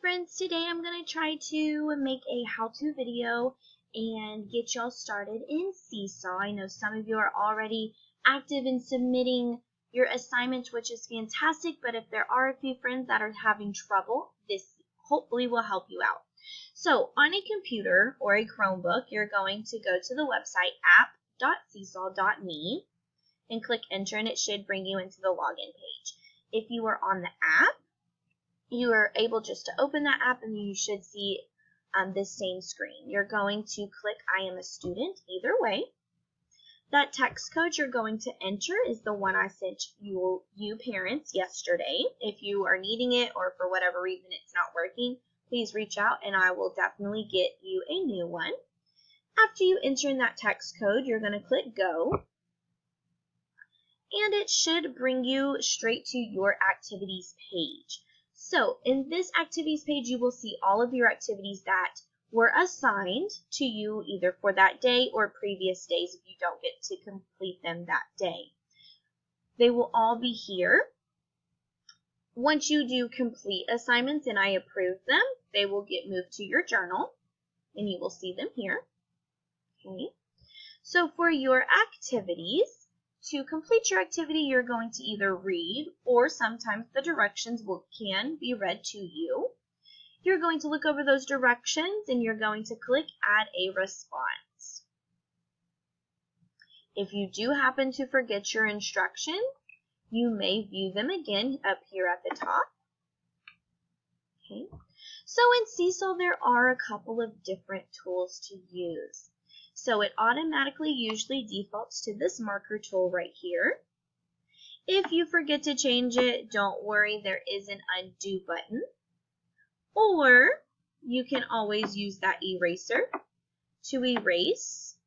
friends, today I'm going to try to make a how-to video and get y'all started in Seesaw. I know some of you are already active in submitting your assignments, which is fantastic, but if there are a few friends that are having trouble, this hopefully will help you out. So on a computer or a Chromebook, you're going to go to the website app.seesaw.me and click enter, and it should bring you into the login page. If you are on the app, you are able just to open that app and you should see this same screen. You're going to click I am a student either way. That text code you're going to enter is the one I sent you parents yesterday. If you are needing it or for whatever reason it's not working, please reach out and I will definitely get you a new one. After you enter in that text code, you're going to click go. And it should bring you straight to your activities page. So in this activities page, you will see all of your activities that were assigned to you either for that day or previous days if you don't get to complete them that day. They will all be here. Once you do complete assignments and I approve them, they will get moved to your journal and you will see them here. Okay. So for your activities, to complete your activity, you're going to either read or sometimes the directions can be read to you. You're going to look over those directions and you're going to click add a response. If you do happen to forget your instructions, you may view them again up here at the top. Okay. So in Seesaw, there are a couple of different tools to use. So it automatically usually defaults to this marker tool right here. If you forget to change it, don't worry, there is an undo button. Or you can always use that eraser to erase.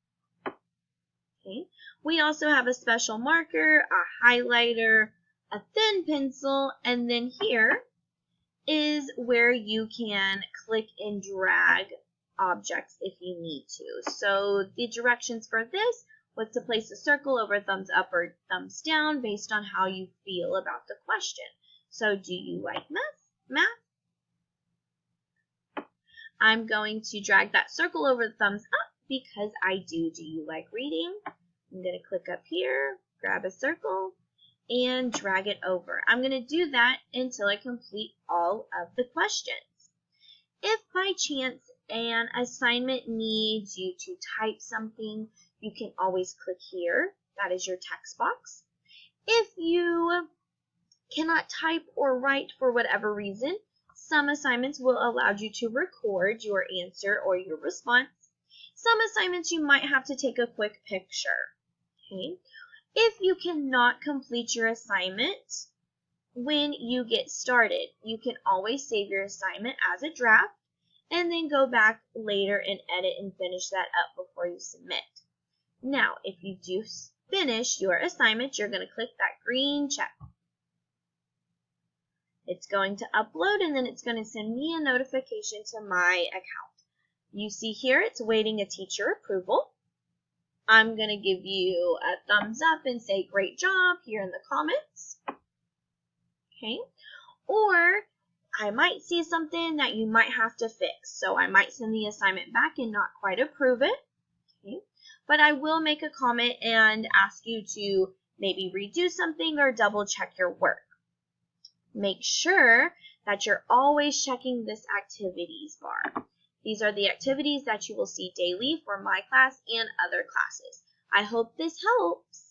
Okay. We also have a special marker, a highlighter, a thin pencil, and then here is where you can click and drag objects if you need to. So the directions for this was to place a circle over thumbs up or thumbs down based on how you feel about the question. So do you like math? I'm going to drag that circle over the thumbs up because I do. Do you like reading? I'm going to click up here, grab a circle, and drag it over. I'm going to do that until I complete all of the questions. If by chance an assignment needs you to type something, you can always click here. That is your text box. If you cannot type or write for whatever reason, some assignments will allow you to record your answer or your response. Some assignments you might have to take a quick picture. Okay. If you cannot complete your assignment when you get started, you can always save your assignment as a draft and then go back later and edit and finish that up before you submit. Now, if you do finish your assignment, you're going to click that green check. It's going to upload and then it's going to send me a notification to my account. You see here it's waiting a teacher approval. I'm going to give you a thumbs up and say great job here in the comments. Okay. Or I might see something that you might have to fix. So I might send the assignment back and not quite approve it. Okay. But I will make a comment and ask you to maybe redo something or double check your work. Make sure that you're always checking this activities bar. These are the activities that you will see daily for my class and other classes. I hope this helps.